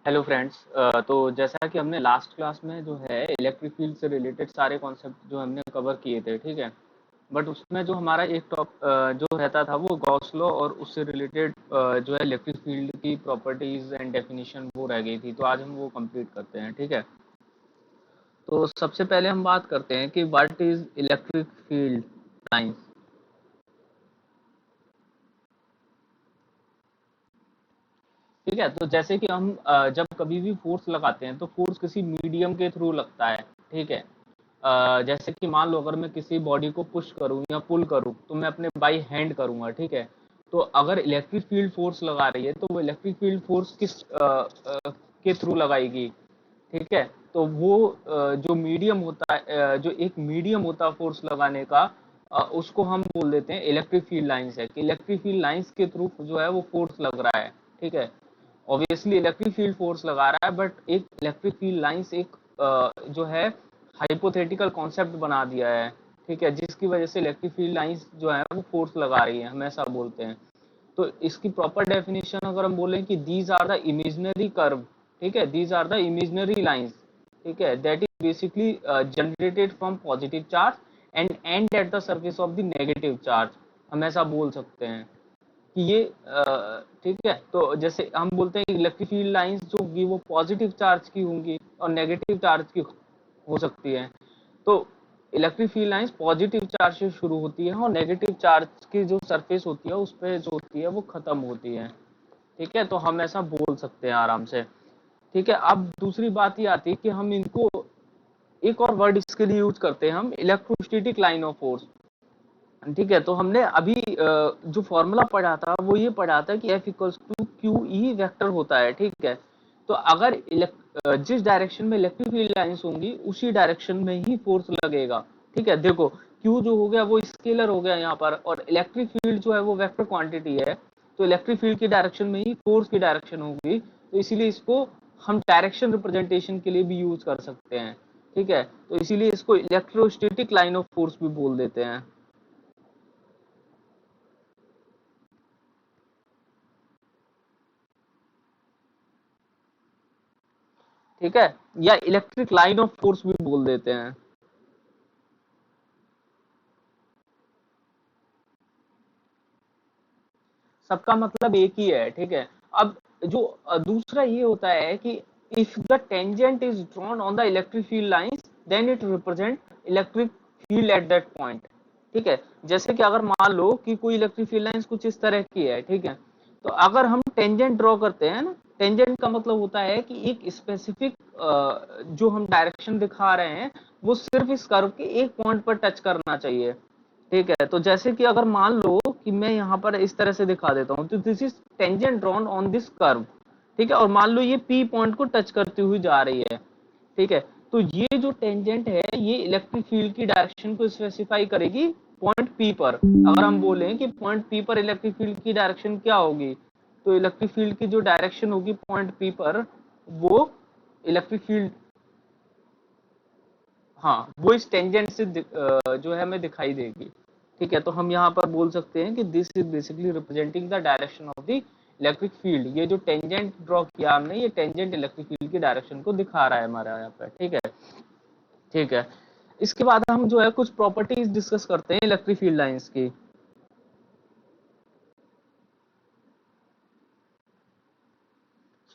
Hello friends. तो जैसा कि हमने लास्ट क्लास में जो है इलेक्ट्रिक फील्ड से रिलेटेड सारे कॉन्सेप्ट जो हमने कवर किए थे, ठीक है। बट उसमें जो हमारा एक जो रहता था वो गॉस लॉ और उससे रिलेटेड जो है इलेक्ट्रिक फील्ड की प्रॉपर्टीज एंड डेफिनेशन वो रह गई थी, तो आज हम वो कंप्लीट करते हैं, ठीक है। तो सबसे पहले हम बात करते हैं कि what is electric field lines. ठीक है, तो जैसे कि हम जब कभी भी फोर्स लगाते हैं तो फोर्स किसी मीडियम के थ्रू लगता है, ठीक है। जैसे कि मान लो अगर मैं किसी बॉडी को पुश करूं या पुल करूं तो मैं अपने बाई हैंड करूंगा, ठीक है। तो अगर इलेक्ट्रिक फील्ड फोर्स लगा रही है तो वो इलेक्ट्रिक फील्ड फोर्स किस के थ्रू लगाएगी, ठीक है। तो वो जो मीडियम होता है, जो एक मीडियम होता है फोर्स लगाने का, उसको हम बोल देते हैं इलेक्ट्रिक फील्ड लाइंस है कि इलेक्ट्रिक फील्ड लाइंस के थ्रू जो है वो फोर्स लग रहा है, ठीक है। ऑब्वियसली इलेक्ट्रिक फील्ड फोर्स लगा रहा है, बट एक इलेक्ट्रिक फील्ड लाइंस एक जो है हाइपोथेटिकल कॉन्सेप्ट बना दिया है, ठीक है, जिसकी वजह से इलेक्ट्रिक फील्ड लाइंस जो है वो फोर्स लगा रही है, हम ऐसा बोलते हैं। तो इसकी प्रॉपर डेफिनेशन अगर हम बोलें कि these are the imaginary curve, ठीक है, these are the imaginary lines, ठीक है, that is basically generated from positive charge and at the surface of the negative charge, हम ऐसा बोल सकते हैं कि ये ठीक है। तो जैसे हम बोलते हैं इलेक्ट्रिक फील्ड लाइंस जो होंगी वो पॉजिटिव चार्ज की होंगी और नेगेटिव चार्ज की हो सकती है। तो electric field lines positive charge से शुरू होती है और नेगेटिव चार्ज की जो सरफेस होती है उस पर जो होती है वो खत्म होती है, ठीक है। तो हम ऐसा बोल सकते हैं आराम से, ठीक है। अब दूसरी बात ये आती है कि हम इनको एक और वर्ड इसके लिए यूज करते हैं, हम इलेक्ट्रोस्टैटिक लाइन ऑफ फोर्स, ठीक है। तो हमने अभी जो फॉर्मूला पढ़ा था वो ये पढ़ा था कि F equals to Q E vector होता है, ठीक है। तो अगर जिस डायरेक्शन में इलेक्ट्रिक फील्ड लाइंस होंगी उसी डायरेक्शन में ही फोर्स लगेगा, ठीक है। देखो क्यू जो हो गया वो स्केलर हो गया यहाँ पर, और इलेक्ट्रिक फील्ड जो है वो वेक्टर क्वांटिटी है। तो इलेक्ट्रिक फील्ड की डायरेक्शन में ही फोर्स की डायरेक्शन होगी, तो इसीलिए इसको हम डायरेक्शन रिप्रेजेंटेशन के लिए भी यूज कर सकते हैं, ठीक है। तो इसीलिए इसको इलेक्ट्रोस्टैटिक लाइन ऑफ फोर्स भी बोल देते हैं, ठीक है। या इलेक्ट्रिक लाइन ऑफ फोर्स भी बोल देते हैं। सबका मतलब एक ही है, ठीक है। अब जो दूसरा ये होता है कि if the tangent is drawn on the electric field lines then it represent electric field at that point, ठीक है। जैसे कि अगर मान लो कि कोई इलेक्ट्रिक फील्ड लाइंस कुछ इस तरह की है, ठीक है। तो अगर हम टेंजेंट ड्रॉ करते हैं ना, टेंजेंट का मतलब होता है कि एक स्पेसिफिक जो हम डायरेक्शन दिखा रहे हैं वो सिर्फ इस कर्व के एक पॉइंट पर टच करना चाहिए, ठीक है। तो जैसे कि अगर मान लो कि मैं यहाँ पर इस तरह से दिखा देता हूँ, तो this is tangent drawn on this curve, ठीक है। और मान लो ये पी पॉइंट को टच करती हुई जा रही है, ठीक है। तो ये जो टेंजेंट है ये इलेक्ट्रिक फील्ड की डायरेक्शन को स्पेसिफाई करेगी पॉइंट पी पर। अगर हम बोलें कि पॉइंट पी पर इलेक्ट्रिक फील्ड की डायरेक्शन क्या होगी, तो इलेक्ट्रिक फील्ड की जो डायरेक्शन होगी पॉइंट पी पर, वो इलेक्ट्रिक फील्ड, हाँ, वो इस टेंजेंट से जो है हमें दिखाई देगी, ठीक है। तो हम यहाँ पर बोल सकते हैं कि this is basically representing the direction of the electric field. ये जो टेंजेंट ड्रॉ किया हमने ये टेंजेंट इलेक्ट्रिक फील्ड की डायरेक्शन को दिखा रहा है हमारे यहाँ पे, ठीक है। ठीक है, इसके बाद हम जो है कुछ प्रॉपर्टीज डिस्कस करते हैं इलेक्ट्रिक फील्ड लाइंस की।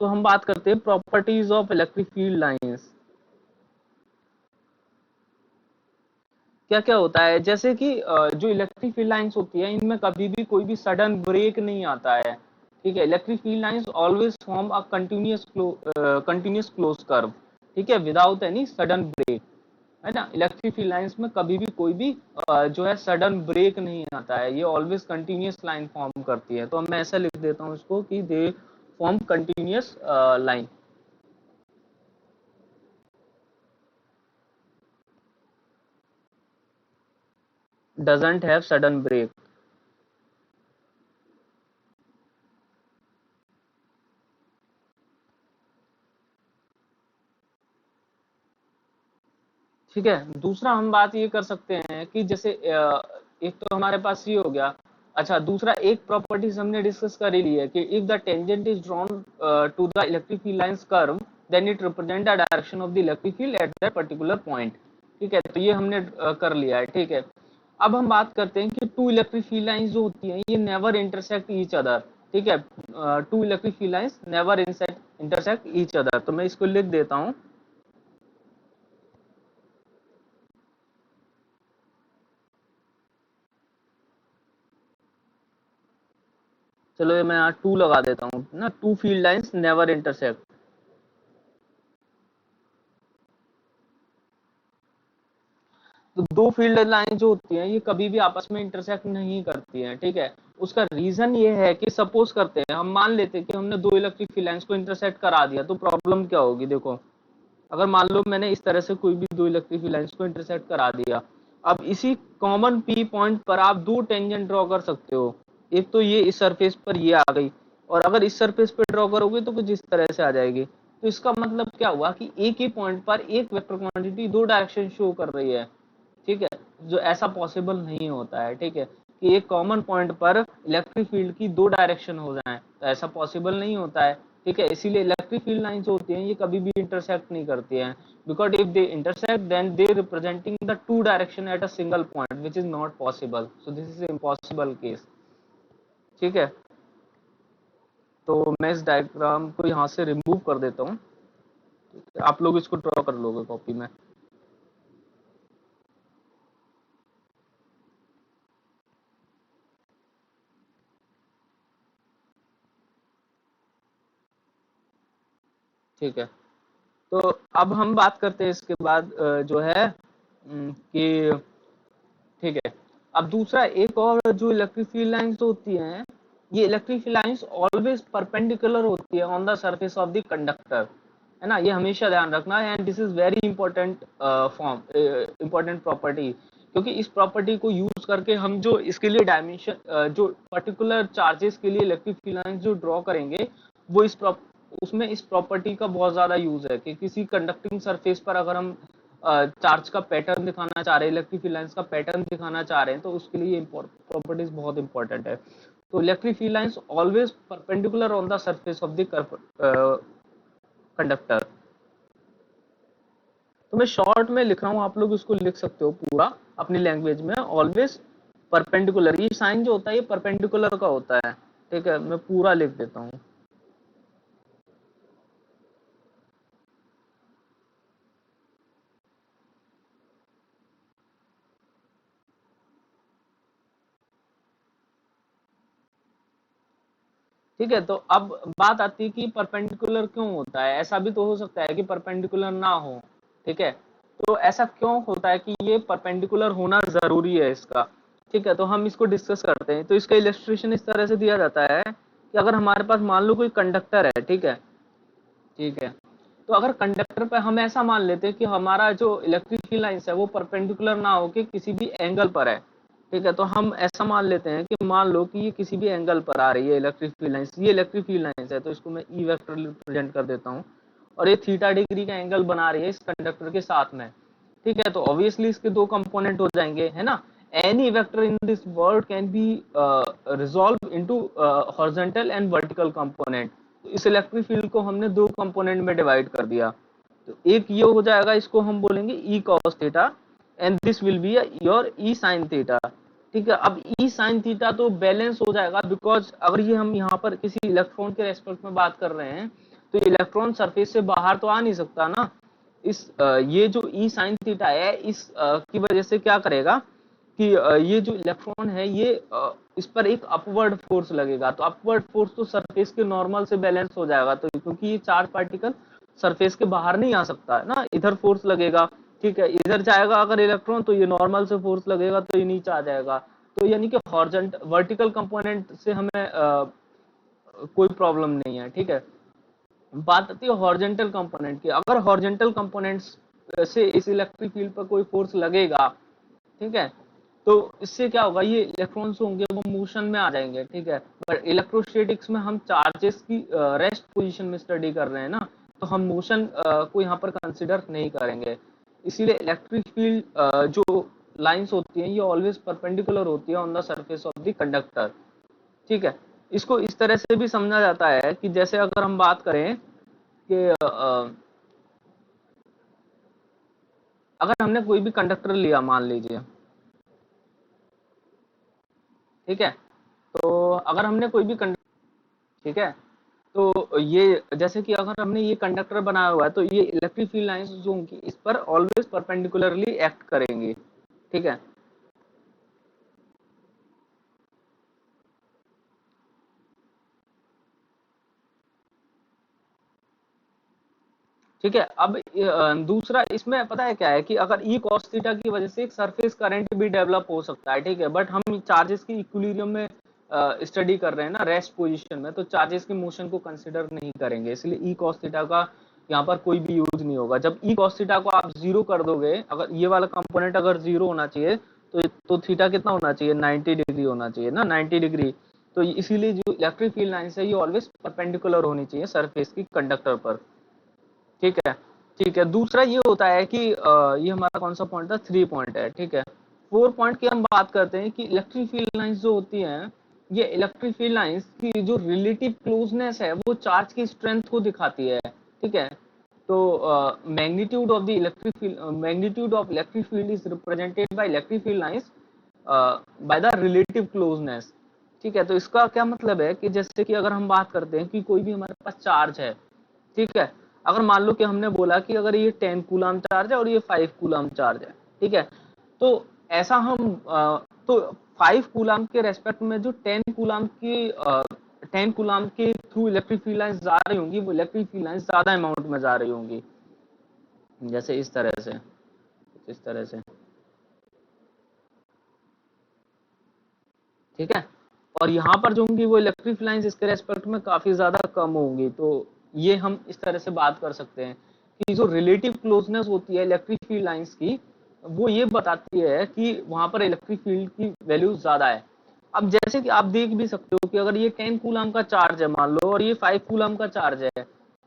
सो हम बात करते हैं properties of electric field lines. क्या क्या होता है, जैसे कि जो इलेक्ट्रिक फील्ड लाइंस होती है इनमें कभी भी कोई भी सडन ब्रेक नहीं आता है, ठीक है। Electric field lines always form a continuous close curve, ठीक है, विदाउट एनी सडन ब्रेक, है ना। इलेक्ट्रिक फील्ड लाइंस में कभी भी कोई भी जो है सडन ब्रेक नहीं आता है, ये ऑलवेज कंटिन्यूअस लाइन फॉर्म करती है। तो मैं ऐसा लिख देता हूँ इसको कि they form continuous line, doesn't have sudden break, ठीक है। दूसरा हम बात ये कर सकते हैं कि जैसे एक तो हमारे पास ये हो गया, अच्छा, दूसरा एक प्रॉपर्टीज हमने डिस्कस कर ही ली है कि if the tangent is drawn to the electric field lines curve then it represent the direction of the electric field at that particular point. ठीक है, तो ये हमने कर लिया है। ठीक है, अब हम बात करते हैं कि टू इलेक्ट्रिक फील्ड लाइंस जो होती हैं ये नेवर इंटरसेक्ट ईच अदर। ठीक है, two electric field lines never intersect each other. तो मैं इसको लिख देता हूँ। चलो ये मैं यहाँ टू लगा देता हूँ ना, two field lines never intersect. तो दो फील्ड लाइन जो होती हैं ये कभी भी आपस में इंटरसेक्ट नहीं करती हैं। ठीक है, उसका रीजन ये है कि सपोज करते हैं, हम मान लेते हैं कि हमने दो इलेक्ट्रिक फील्ड लाइंस को इंटरसेक्ट करा दिया, तो प्रॉब्लम क्या होगी देखो। अगर मान लो मैंने इस तरह से कोई भी दो इलेक्ट्रिक फील्ड लाइंस को इंटरसेक्ट करा दिया, अब इसी कॉमन पी पॉइंट पर आप दो टेंजेंट ड्रॉ कर सकते हो। एक तो ये इस सरफेस पर ये आ गई, और अगर इस सरफेस पर ड्रॉ करोगे तो कुछ इस तरह से आ जाएगी। तो इसका मतलब क्या हुआ कि एक ही पॉइंट पर एक वेक्टर क्वांटिटी दो डायरेक्शन शो कर रही है। ठीक है, जो ऐसा पॉसिबल नहीं होता है। ठीक है, कि एक कॉमन पॉइंट पर इलेक्ट्रिक फील्ड की दो डायरेक्शन हो जाए, तो ऐसा पॉसिबल नहीं होता है। ठीक है, इसीलिए इलेक्ट्रिक फील्ड लाइंस होती हैं ये कभी भी इंटरसेक्ट नहीं करती हैं, because if they intersect then they representing the two direction at a single point which is not possible, so this is impossible case. ठीक है, तो मैं इस डायग्राम को यहाँ से रिमूव कर देता हूँ, आप लोग इसको ड्रॉ कर लोगे कॉपी में। ठीक है, तो अब हम बात करते हैं इसके बाद जो है कि ठीक है, अब दूसरा एक और जो इलेक्ट्रिक फील्ड लाइंस होती हैं, ये electric field lines always perpendicular होती है on the surface of the conductor, है ना, ये हमेशा ध्यान रखना है। And this is very important form important property, क्योंकि इस प्रॉपर्टी को यूज करके हम जो इसके लिए डायमेंशन जो पर्टिकुलर चार्जेस के लिए इलेक्ट्रिक फील्ड लाइंस जो ड्रॉ करेंगे, वो उसमें इस प्रॉपर्टी का बहुत ज्यादा यूज है कि किसी कंडक्टिंग सरफेस पर अगर हम चार्ज का पैटर्न दिखाना चाह रहे हैं, इलेक्ट्रिक फील्ड लाइंस का पैटर्न दिखाना चाह रहे हैं, तो उसके लिए प्रॉपर्टीज बहुत इंपॉर्टेंट है। तो electric field lines always perpendicular on the surface of the conductor. तो मैं शॉर्ट में लिख रहा हूँ, आप लोग इसको लिख सकते हो पूरा अपनी लैंग्वेज में। ऑलवेज परपेंडिकुलर, ये साइन जो होता है ये परपेंडिकुलर का होता है। ठीक है, मैं पूरा लिख देता हूँ। ठीक है, तो अब बात आती है कि परपेंडिकुलर क्यों होता है। ऐसा भी तो हो सकता है कि परपेंडिकुलर ना हो। ठीक है, तो ऐसा क्यों होता है कि ये परपेंडिकुलर होना जरूरी है इसका। ठीक है, तो हम इसको डिस्कस करते हैं। तो इसका इलस्ट्रेशन इस तरह से दिया जाता है कि अगर हमारे पास मान लो कोई कंडक्टर है। ठीक है, ठीक है, तो अगर कंडक्टर पे हम ऐसा मान लेते हैं कि हमारा जो इलेक्ट्रिक फील्ड लाइंस है वो परपेंडिकुलर ना हो के किसी भी एंगल पर है। ठीक है, तो हम ऐसा मान लेते हैं कि मान लो कि ये किसी भी एंगल पर आ रही है इलेक्ट्रिक फील्ड लाइंस, ये इलेक्ट्रिक फील्ड लाइंस है, तो इसको मैं ई वेक्टर रिप्रेजेंट कर देता हूँ, और ये थीटा डिग्री का एंगल बना रही है इस कंडक्टर के साथ में। ठीक है, तो ऑब्वियसली इसके दो कंपोनेंट हो जाएंगे, है ना। Any vector in this world can be resolve into horizontal and vertical component. इस इलेक्ट्रिक फील्ड को हमने दो कंपोनेंट में डिवाइड कर दिया। तो एक ये हो जाएगा, इसको हम बोलेंगे E cos theta, and this will be your E sine theta. ठीक है, अब ई साइन थीटा तो बैलेंस हो जाएगा, बिकॉज अगर ये हम यहाँ पर किसी इलेक्ट्रॉन के रेस्पेक्ट में बात कर रहे हैं, तो इलेक्ट्रॉन सरफेस से बाहर तो आ नहीं सकता ना। ये जो ई साइन थीटा है, इस की वजह से क्या करेगा कि ये जो इलेक्ट्रॉन है ये इस पर एक अपवर्ड फोर्स लगेगा। तो अपवर्ड फोर्स तो सरफेस के नॉर्मल से बैलेंस हो जाएगा, तो क्योंकि ये चार्ज पार्टिकल सरफेस के बाहर नहीं आ सकता है ना, इधर फोर्स लगेगा। ठीक है, इधर जाएगा अगर इलेक्ट्रॉन, तो ये नॉर्मल से फोर्स लगेगा, तो ये नीचे आ जाएगा। तो यानी कि हॉरिजॉन्टल वर्टिकल कंपोनेंट से हमें कोई प्रॉब्लम नहीं है। ठीक है, बात आती है हॉरिजॉन्टल कंपोनेंट की। अगर हॉरिजॉन्टल कंपोनेंट्स से इस इलेक्ट्रिक फील्ड पर कोई फोर्स लगेगा, ठीक है, तो इससे क्या होगा, ये इलेक्ट्रॉन्स होंगे वो मोशन में आ जाएंगे। ठीक है, पर इलेक्ट्रोस्टैटिक्स में हम चार्जेस की रेस्ट पोजीशन में स्टडी कर रहे हैं ना, तो हम मोशन को यहाँ पर कंसिडर नहीं करेंगे। इसीलिए इलेक्ट्रिक फील्ड जो लाइंस होती हैं ये ऑलवेज परपेंडिकुलर होती है on the surface of the conductor. ठीक है, इसको इस तरह से भी समझा जाता है कि जैसे अगर हम बात करें कि अगर हमने कोई भी कंडक्टर लिया मान लीजिए, ठीक है, तो अगर हमने कोई भी ठीक है, तो ये जैसे कि अगर हमने ये कंडक्टर बनाया हुआ है तो ये इलेक्ट्रिक फील्ड लाइंस जो होंगी इस पर ऑलवेज परपेंडिकुलरली एक्ट करेंगी। ठीक है, ठीक है। अब दूसरा इसमें पता है क्या है कि अगर ई कॉस थीटा की वजह से एक सरफेस करंट भी डेवलप हो सकता है, ठीक है, बट हम चार्जेस की इक्विलिब्रियम में स्टडी कर रहे हैं ना, रेस्ट पोजीशन में, तो चार्जेस के मोशन को कंसिडर नहीं करेंगे, इसलिए ई कॉस थीटा का यहाँ पर कोई भी यूज नहीं होगा। जब ई कॉस थीटा को आप जीरो कर दोगे, अगर ये वाला कंपोनेंट अगर जीरो होना चाहिए तो थीटा कितना होना चाहिए, 90 डिग्री होना चाहिए ना, 90 डिग्री। तो इसीलिए जो इलेक्ट्रिक फील्ड लाइंस है ये ऑलवेज परपेंडिकुलर होनी चाहिए सरफेस की कंडक्टर पर। ठीक है, ठीक है। दूसरा ये होता है कि ये हमारा कौन सा पॉइंट था, 3 पॉइंट है, ठीक है। 4 पॉइंट की हम बात करते हैं कि इलेक्ट्रिक फील्ड लाइंस जो होती हैं, ये इलेक्ट्रिक फील्ड लाइंस की जो रिलेटिव क्लोजनेस है वो चार्ज की स्ट्रेंथ को दिखाती है। ठीक है, तो magnitude of the electric field, magnitude of electric field is represented by electric field lines by the relative closeness. ठीक है, तो इसका क्या मतलब है कि जैसे कि अगर हम बात करते हैं कि कोई भी हमारे पास चार्ज है, ठीक है, अगर मान लो कि हमने बोला कि अगर ये 10 कूलम चार्ज है और ये 5 कूलम चार्ज है, ठीक है, तो ऐसा हम तो 5 कूलम के रेस्पेक्ट में जो 10 कूलम के थ्रू इलेक्ट्रिक फील्ड लाइंस जा रही होंगी वो इलेक्ट्रिक फील्ड लाइंस ज्यादा अमाउंट में जा रही होंगी, जैसे इस तरह से, इस तरह से। ठीक है, और यहाँ पर जो होंगी वो इलेक्ट्रिक लाइंस इसके रेस्पेक्ट में काफी ज्यादा कम होंगी। तो ये हम इस तरह से बात कर सकते हैं कि जो रिलेटिव क्लोजनेस होती है इलेक्ट्रिक फील्ड लाइंस की, वो ये बताती है कि वहां पर इलेक्ट्रिक फील्ड की वैल्यू ज्यादा है। अब जैसे कि आप देख भी सकते हो कि अगर ये 10 कूलम का चार्ज है मान लो और ये 5 कूलम का चार्ज है,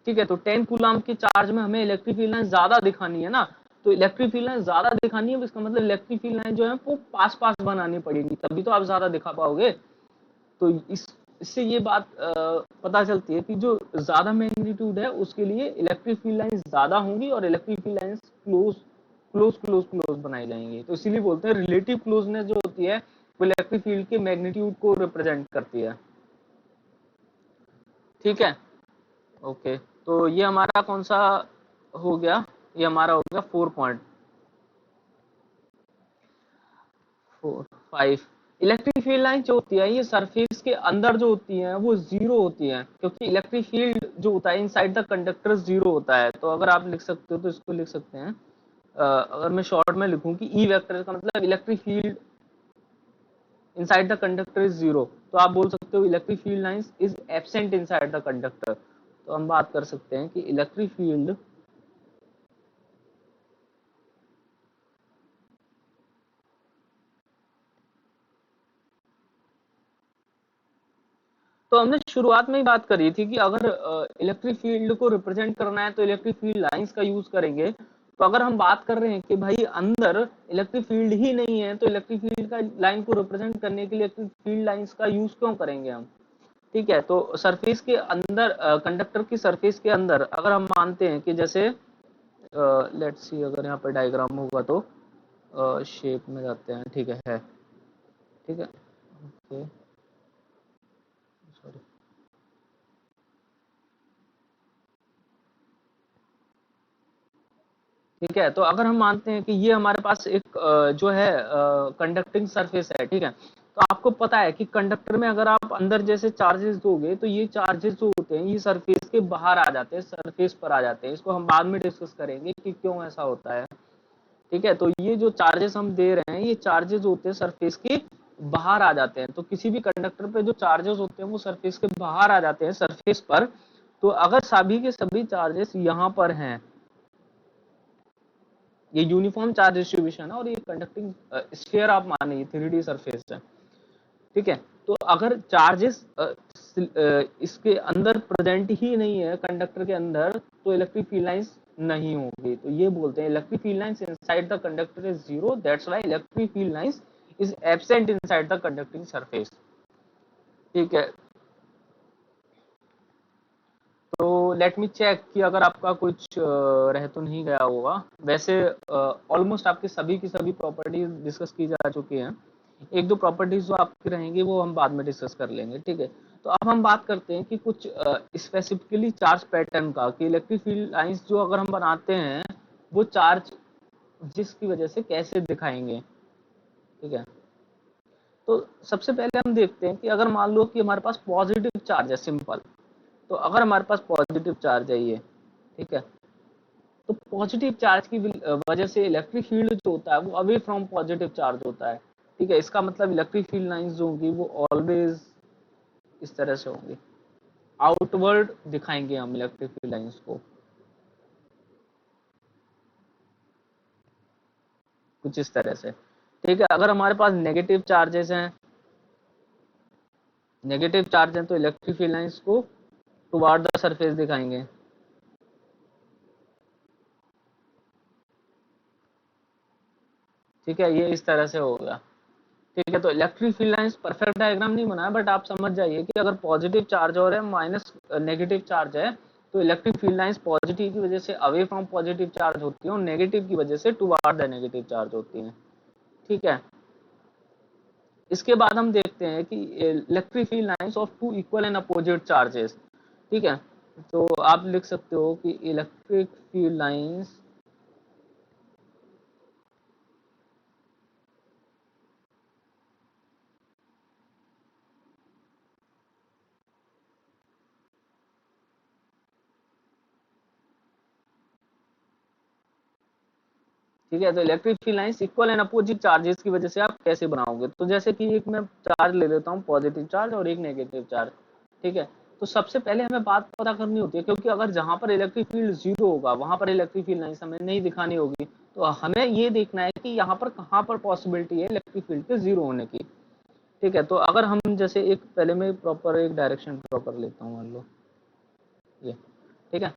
ठीक है, तो 10 कूलम के चार्ज में हमें इलेक्ट्रिक फील्ड लाइन ज्यादा दिखानी है ना, तो इलेक्ट्रिक फील्ड लाइन ज्यादा दिखानी है, इसका मतलब इलेक्ट्रिक फील्ड लाइन जो है वो पास पास बनानी पड़ेगी, तभी तो आप ज्यादा दिखा पाओगे। तो इससे ये बात पता चलती है कि जो ज्यादा मैग्नीट्यूड है उसके लिए इलेक्ट्रिक फील्ड लाइंस ज्यादा होंगी और electric field lines close close close close बनाई जाएंगी। तो इसीलिए बोलते हैं रिलेटिव क्लोजनेस जो होती है वो इलेक्ट्रिक फील्ड के मैग्नीट्यूड को रिप्रेजेंट करती है। ठीक है, ओके, तो ये हमारा कौन सा हो गया, ये हमारा हो गया 4 पॉइंट। 4 5 इलेक्ट्रिक फील्ड लाइन जो होती है ये सरफेस के अंदर जो होती है वो जीरो होती है, क्योंकि इलेक्ट्रिक फील्ड जो होता है इनसाइड द कंडक्टर जीरो होता है। तो अगर आप लिख सकते हो तो इसको लिख सकते हैं, अगर मैं शॉर्ट में लिखूं कि ई वेक्टर का मतलब electric field inside the conductor is zero, तो आप बोल सकते हो electric field lines is absent inside the conductor. तो हम बात कर सकते हैं कि इलेक्ट्रिक फील्ड, तो हमने शुरुआत में ही बात करी थी कि अगर इलेक्ट्रिक फील्ड को रिप्रेजेंट करना है तो इलेक्ट्रिक फील्ड लाइंस का यूज करेंगे। तो अगर हम बात कर रहे हैं कि भाई अंदर इलेक्ट्रिक फील्ड ही नहीं है तो इलेक्ट्रिक फील्ड का लाइन को रिप्रेजेंट करने के लिए इलेक्ट्रिक फील्ड लाइंस का यूज क्यों करेंगे हम। ठीक है, तो सरफेस के अंदर, कंडक्टर की सरफेस के अंदर अगर हम मानते हैं कि जैसे लेट्स सी अगर यहाँ पर डायग्राम होगा तो शेप में जाते हैं, ठीक है, ठीक है, ओके, सॉरी, ठीक है, तो अगर हम मानते हैं कि ये हमारे पास एक जो है कंडक्टिंग सरफेस है, ठीक है, तो आपको पता है कि कंडक्टर में अगर आप अंदर जैसे चार्जेस दोगे तो ये चार्जेस जो होते हैं ये सरफेस के बाहर आ जाते हैं, सरफेस पर आ जाते हैं। इसको हम बाद में डिस्कस करेंगे कि क्यों ऐसा होता है। ठीक है, तो ये जो चार्जेस हम दे रहे हैं ये चार्जेस होते हैं सरफेस के बाहर आ जाते हैं। तो किसी भी कंडक्टर पे जो चार्जेस होते हैं वो सरफेस के बाहर आ जाते हैं, सरफेस पर। तो अगर सभी के सभी चार्जेस यहाँ पर हैं, ये यूनिफॉर्म चार्ज डिस्ट्रीब्यूशन है और ये कंडक्टिंग स्फीयर आप माने ये 3D सरफेस है, ठीक है, तो अगर चार्जेस इसके अंदर प्रेजेंट ही नहीं है कंडक्टर के अंदर तो इलेक्ट्रिक फील्ड लाइंस नहीं होगी। तो ये बोलते हैं electric field lines inside the conductor is zero, that's why electric field lines is absent inside the conducting surface. ठीक है, तो लेट मी चेक कि अगर आपका कुछ रह तो नहीं गया होगा। वैसे ऑलमोस्ट आपके सभी की सभी प्रॉपर्टीज डिस्कस की जा चुकी हैं। एक दो प्रॉपर्टीज जो आपकी रहेंगी वो हम बाद में डिस्कस कर लेंगे, ठीक है। तो अब हम बात करते हैं कि कुछ स्पेसिफिकली चार्ज पैटर्न का, कि इलेक्ट्रिक फील्ड लाइंस जो अगर हम बनाते हैं वो चार्ज जिसकी वजह से कैसे दिखाएंगे, ठीक है। तो सबसे पहले हम देखते हैं कि अगर मान लो कि हमारे पास पॉजिटिव चार्ज है, सिंपल। तो अगर हमारे पास पॉजिटिव चार्ज है ये, ठीक है, तो पॉजिटिव चार्ज की वजह से इलेक्ट्रिक फील्ड जो होता है वो अवे फ्रॉम पॉजिटिव चार्ज होता है, ठीक है। इसका मतलब इलेक्ट्रिक फील्ड लाइंस जो होंगी वो ऑलवेज इस तरह से होंगी, आउटवर्ड दिखाएंगे हम इलेक्ट्रिक फील्ड लाइंस को कुछ इस तरह से, ठीक है। अगर हमारे पास नेगेटिव चार्जेस हैं, नेगेटिव चार्ज हैं, तो इलेक्ट्रिक फील्ड लाइंस को टुवार्ड द सरफेस दिखाएंगे, ठीक है। ये इस तरह से होगा, ठीक है। तो electric field lines perfect diagram नहीं बनाया, बट आप समझ जाइए कि अगर पॉजिटिव चार्ज और है माइनस नेगेटिव चार्ज है, तो इलेक्ट्रिक फील्ड लाइंस पॉजिटिव की वजह से अवे फ्रॉम पॉजिटिव चार्ज होती है और नेगेटिव की वजह से टुवार्ड द नेगेटिव चार्ज होती है, ठीक है। इसके बाद हम देखते हैं कि electric field lines of two equal and opposite charges, ठीक है। तो आप लिख सकते हो कि इलेक्ट्रिक फील्ड लाइंस ठीक है। तो electric field lines equal and opposite charges की वजह से आप कैसे बनाओगे, तो जैसे कि एक मैं चार्ज ले लेता हूँ पॉजिटिव चार्ज और एक नेगेटिव चार्ज, ठीक है। तो सबसे पहले हमें बात पता करनी होती है, क्योंकि अगर जहां पर इलेक्ट्रिक फील्ड जीरो होगा वहां पर इलेक्ट्रिक फील्ड लाइंस हमें नहीं दिखानी होगी। तो हमें ये देखना है कि यहाँ पर कहाँ पर पॉसिबिलिटी है इलेक्ट्रिक फील्ड के जीरो होने की, ठीक है। तो अगर हम जैसे एक पहले मैं प्रॉपर एक डायरेक्शन ड्रॉ कर लेता हूँ, मान लो ये, ठीक है।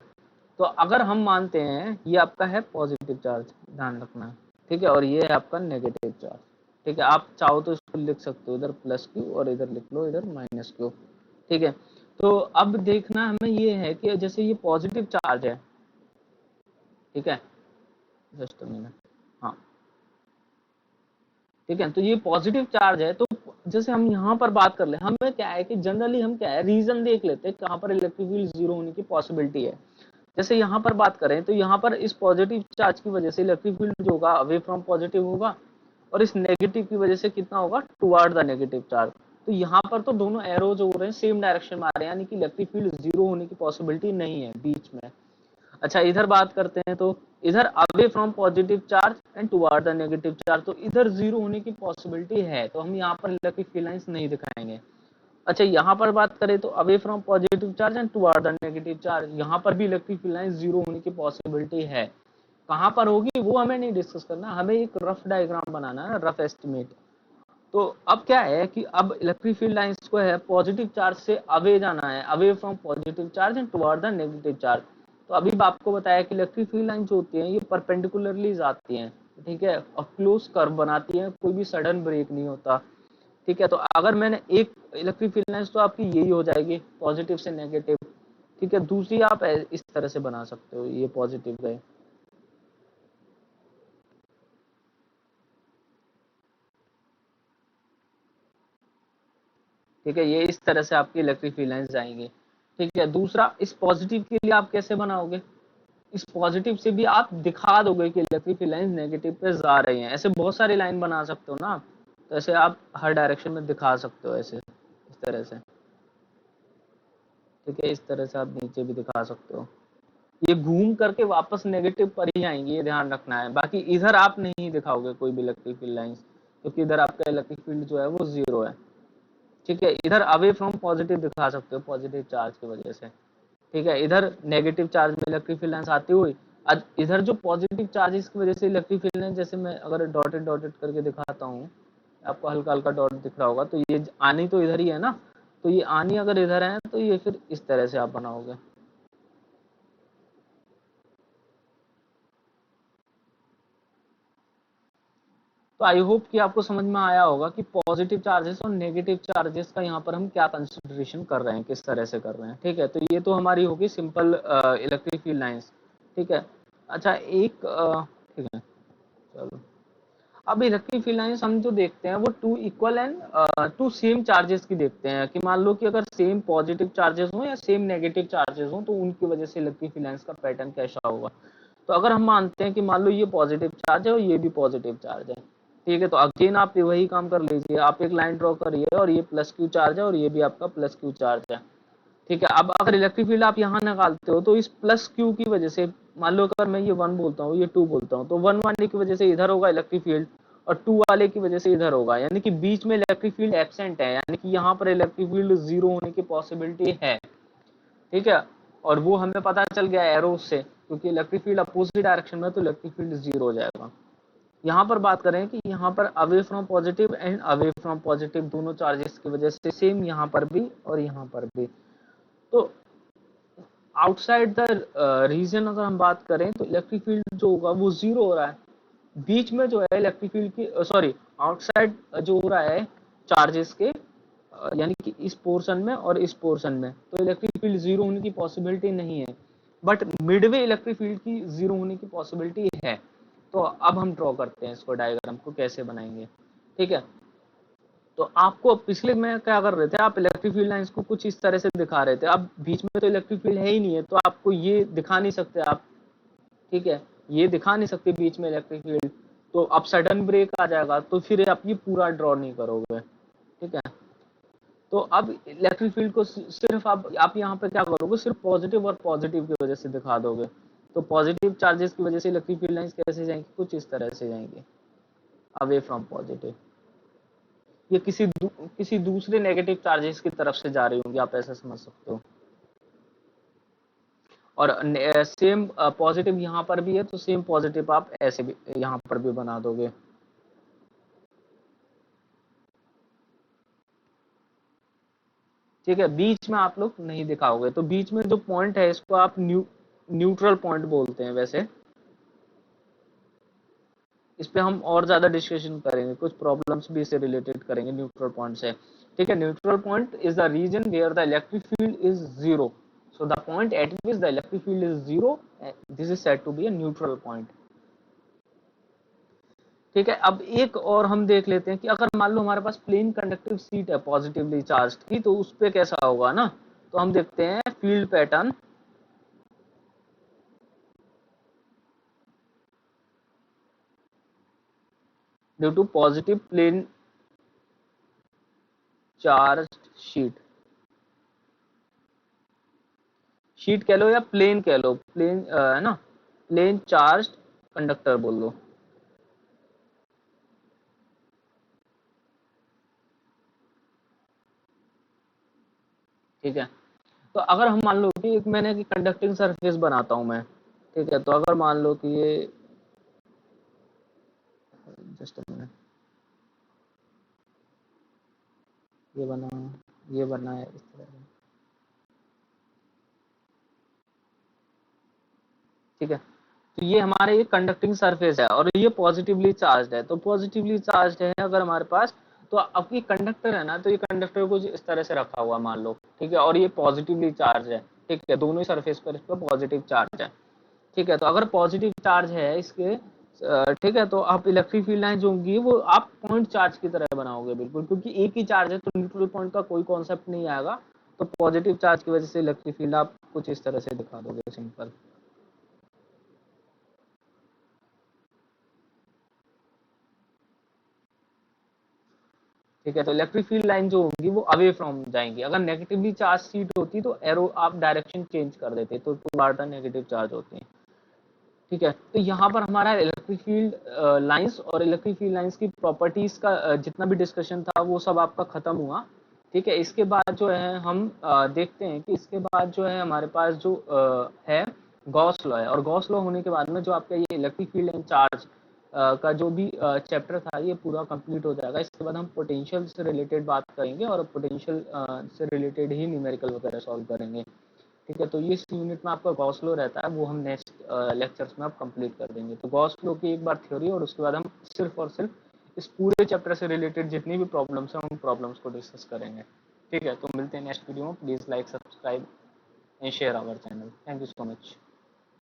तो अगर हम मानते हैं ये आपका है पॉजिटिव चार्ज, ध्यान रखना है, ठीक है, और ये है आपका नेगेटिव चार्ज, ठीक है। आप चाहो तो इसको लिख सकते हो इधर प्लस क्यू और इधर लिख लो इधर माइनस क्यू, ठीक है। तो अब देखना हमें ये है कि जैसे ये पॉजिटिव चार्ज है, ठीक है, जस्ट मिनट, हाँ, ठीक है। तो ये पॉजिटिव चार्ज है, तो जैसे हम यहाँ पर बात कर ले, हमें क्या है कि जनरली हम क्या है रीजन देख लेते हैं कहाँ पर इलेक्ट्रिक फील्ड जीरो होने की पॉसिबिलिटी है। जैसे यहाँ पर बात करें तो यहाँ पर इस पॉजिटिव चार्ज की वजह से इलेक्ट्रिक फील्ड जो होगा अवे फ्रॉम पॉजिटिव होगा, और इस नेगेटिव की वजह से कितना होगा, टुवर्ड द नेगेटिव चार्ज। तो यहाँ पर तो दोनों एरो जो हो रहे हैं सेम डायरेक्शन में आ रहे हैं, यानी कि इलेक्ट्रिक फील्ड जीरो होने की पॉसिबिलिटी नहीं है बीच में। अच्छा, इधर बात करते हैं तो इधर away from positive charge and toward the negative charge, तो इधर जीरो होने की पॉसिबिलिटी है, तो हम यहाँ पर इलेक्ट्रिक फील्ड लाइंस नहीं दिखाएंगे। अच्छा, यहाँ पर बात करें तो away from positive charge and toward the negative charge, यहाँ पर भी इलेक्ट्रिक फील्ड लाइंस जीरो होने की पॉसिबिलिटी है। कहाँ पर होगी वो हमें नहीं डिस्कस करना, हमें एक रफ डायग्राम बनाना है, रफ एस्टिमेट। तो अब क्या है कि अब इलेक्ट्रिक फील्ड लाइंस को है पॉजिटिव चार्ज से अवे जाना है, away from positive charge and toward the negative charge. तो अभी आपको बताया कि इलेक्ट्रिक फील्ड लाइन जो होती है ये परपेंडिकुलरली जाती हैं, ठीक है, और क्लोज कर्व बनाती हैं, कोई भी सडन ब्रेक नहीं होता, ठीक है। तो अगर मैंने एक इलेक्ट्रिक फील्ड लाइंस तो आपकी यही हो जाएगी पॉजिटिव से नेगेटिव, ठीक है। दूसरी आप इस तरह से बना सकते हो, ये पॉजिटिव गए, ठीक है, ये इस तरह से आपकी इलेक्ट्रिक फील्ड लाइंस जाएंगी, ठीक है। दूसरा, इस पॉजिटिव के लिए आप कैसे बनाओगे, इस पॉजिटिव से भी आप दिखा दोगे कि इलेक्ट्रिक फील्ड लाइंस नेगेटिव पे जा रही हैं, ऐसे बहुत सारी लाइन बना सकते हो ना। तो ऐसे आप हर डायरेक्शन में दिखा सकते हो, ऐसे इस तरह से, ठीक है। इस तरह से आप नीचे भी दिखा सकते हो, ये घूम करके वापस नेगेटिव पर ही आएंगे, ये ध्यान रखना है। बाकी इधर आप नहीं दिखाओगे कोई भी इलेक्ट्रिक फील्ड लाइंस, क्योंकि इधर आपका इलेक्ट्रिक फील्ड जो है वो जीरो है, ठीक है। इधर अवे फ्रॉम पॉजिटिव दिखा सकते हो पॉजिटिव चार्ज की वजह से, ठीक है। इधर नेगेटिव चार्ज में इलेक्ट्रिक फील्ड लाइंस आती हुई, इधर जो पॉजिटिव चार्जेस की वजह से इलेक्ट्रिक फील्ड लाइन, जैसे मैं अगर डॉटेड डॉटेड करके दिखाता हूँ, आपको हल्का हल्का डॉट दिख रहा होगा, तो ये आनी तो इधर ही है ना। तो ये आनी अगर इधर है तो ये फिर इस तरह से आप बनाओगे, तो आई होप कि आपको समझ में आया होगा कि पॉजिटिव चार्जेस और नेगेटिव चार्जेस का यहाँ पर हम क्या कंसिडरेशन कर रहे हैं, किस तरह से कर रहे हैं। ठीक है, तो ये तो हमारी होगी सिंपल इलेक्ट्रिक फील्ड लाइंस। ठीक है, अच्छा एक ठीक है, चलो अब इलेक्ट्रिक फील्ड लाइंस हम जो देखते हैं वो two equal and two same charges की देखते हैं, कि मान लो कि अगर सेम पॉजिटिव चार्जेस हो या सेम नेगेटिव चार्जेस हो तो उनकी वजह से इलेक्ट्रिक फील्ड लाइंस का पैटर्न कैसा होगा। तो अगर हम मानते हैं कि मान लो ये पॉजिटिव चार्ज है और ये भी पॉजिटिव चार्ज है, ठीक है, तो अगेन आप वही काम कर लीजिए, आप एक लाइन ड्रॉ करिए और ये प्लस क्यू चार्ज है और ये भी आपका प्लस क्यू चार्ज है। ठीक है, अब अगर इलेक्ट्रिक फील्ड आप यहाँ निकालते हो तो इस प्लस क्यू की वजह से, मान लो अगर मैं ये 1 बोलता हूँ ये 2 बोलता हूँ, तो 1 वाले की वजह से इधर होगा इलेक्ट्रिक फील्ड और 2 वाले की वजह से इधर होगा, यानी कि बीच में इलेक्ट्रिक फील्ड एब्सेंट है, यानी कि यहाँ पर इलेक्ट्रिक फील्ड जीरो होने की पॉसिबिलिटी है। ठीक है, और वो हमें पता चल गया एरो से, क्योंकि इलेक्ट्रिक फील्ड अपोजिट डायरेक्शन में तो इलेक्ट्रिक फील्ड जीरो हो जाएगा। यहाँ पर बात करें कि यहाँ पर away from positive and away from positive दोनों चार्जेस की वजह से सेम यहाँ पर भी और यहाँ पर भी। तो आउटसाइड द रीजन अगर हम बात करें तो इलेक्ट्रिक फील्ड जो होगा वो जीरो हो रहा है, बीच में जो है इलेक्ट्रिक फील्ड की सॉरी आउटसाइड जो हो रहा है चार्जेस के यानी कि इस पोर्शन में और इस पोर्शन में, तो इलेक्ट्रिक फील्ड जीरो होने की पॉसिबिलिटी नहीं है, बट मिडवे इलेक्ट्रिक फील्ड की जीरो होने की पॉसिबिलिटी है। तो अब हम ड्रॉ करते हैं इसको, डायग्राम को कैसे बनाएंगे। ठीक है, तो आपको पिछले में क्या कर रहे थे, आप इलेक्ट्रिक फील्ड लाइंस को कुछ इस तरह से दिखा रहे थे, अब बीच में तो इलेक्ट्रिक फील्ड है ही नहीं है तो आपको ये दिखा नहीं सकते आप। ठीक है, ये दिखा नहीं सकते बीच में इलेक्ट्रिक फील्ड, तो अब सडन ब्रेक आ जाएगा तो फिर आप ये पूरा ड्रॉ नहीं करोगे। ठीक है, तो अब इलेक्ट्रिक फील्ड को सिर्फ आप यहाँ पे क्या करोगे, सिर्फ पॉजिटिव और पॉजिटिव की वजह से दिखा दोगे। तो पॉजिटिव चार्जेस की वजह से इलेक्ट्रिक फील्ड लाइंस कैसे जाएंगी, कुछ इस तरह से जाएंगे, अवे फ्रॉम पॉजिटिव। ये किसी दूसरे नेगेटिव चार्जेस की तरफ से जा रही होंगी, आप ऐसा समझ सकते हो। और सेम पॉजिटिव यहाँ पर भी है तो सेम पॉजिटिव आप ऐसे भी यहाँ पर भी बना दोगे। ठीक है, बीच में आप लोग नहीं दिखाओगे, तो बीच में जो पॉइंट है इसको आप न्यूट्रल पॉइंट बोलते हैं। वैसे इस पे हम और ज्यादा डिस्कशन करेंगे, कुछ प्रॉब्लम्स भी इससे रिलेटेड करेंगे न्यूट्रल पॉइंट से। ठीक है, neutral point is the region where the electric field is zero, so the point at which the electric field is zero, this is said to be a neutral point. ठीक है, अब एक और हम देख लेते हैं कि अगर मान लो हमारे पास प्लेन कंडक्टिव शीट है पॉजिटिवली चार्ज की, तो उस पे कैसा होगा ना। तो हम देखते हैं field pattern, due to positive plane charge sheet, sheet कह लो या प्लेन कह लो, प्लेन है ना, प्लेन चार्ज कंडक्टर बोल लो। ठीक है, तो अगर हम मान लो कि एक मैंने कि कंडक्टिंग सरफेस बनाता हूं मैं। ठीक है, तो अगर मान लो कि ये जस्ट मिनट, ये बना ये बना है इस तरह से। ठीक है, तो ये हमारे एक कंडक्टिंग सरफेस है और ये पॉजिटिवली चार्ज है, तो पॉजिटिवली चार्ज है अगर हमारे पास, तो अब ये कंडक्टर है ना, तो ये कंडक्टर को इस तरह से रखा हुआ मान लो। ठीक है, और ये पॉजिटिवली चार्ज है। ठीक है, दोनों ही सरफेस पर इस पर पॉजिटिव चार्ज है। ठीक है, तो अगर पॉजिटिव चार्ज है इसके ठीक है, तो आप इलेक्ट्रिक फील्ड लाइन जो होंगी वो आप पॉइंट चार्ज की तरह बनाओगे बिल्कुल, क्योंकि एक ही चार्ज है तो न्यूट्रल पॉइंट का कोई कॉन्सेप्ट नहीं आएगा। तो पॉजिटिव चार्ज की वजह से इलेक्ट्रिक फील्ड आप कुछ इस तरह से दिखा दोगे, सिंपल। ठीक है, तो इलेक्ट्रिक फील्ड लाइन जो होगी वो अवे फ्रॉम जाएंगी। अगर नेगेटिवली चार्ज शीट होती तो एरो आप डायरेक्शन चेंज कर देते, तो टू नेगेटिव चार्ज होती है। ठीक है, तो यहाँ पर हमारा इलेक्ट्रिक फील्ड लाइंस और इलेक्ट्रिक फील्ड लाइंस की प्रॉपर्टीज का जितना भी डिस्कशन था वो सब आपका खत्म हुआ। ठीक है, इसके बाद जो है हम देखते हैं कि इसके बाद जो है हमारे पास जो है गॉस लॉ है, और गॉस लॉ होने के बाद में जो आपका ये इलेक्ट्रिक फील्ड एंड चार्ज का जो भी चैप्टर था ये पूरा कंप्लीट हो जाएगा। इसके बाद हम पोटेंशियल से रिलेटेड बात करेंगे और पोटेंशियल से रिलेटेड ही न्यूमेरिकल वगैरह सॉल्व करेंगे। ठीक है, तो इस यूनिट में आपका गॉस लॉ रहता है, वो हम नेक्स्ट लेक्चर्स में आप कंप्लीट कर देंगे। तो गॉस लॉ की एक बार थ्योरी और उसके बाद हम सिर्फ और सिर्फ इस पूरे चैप्टर से रिलेटेड जितनी भी प्रॉब्लम्स हैं उन प्रॉब्लम्स को डिस्कस करेंगे। ठीक है, तो मिलते हैं नेक्स्ट वीडियो में। Please like, subscribe and share our channel. Thank you so much.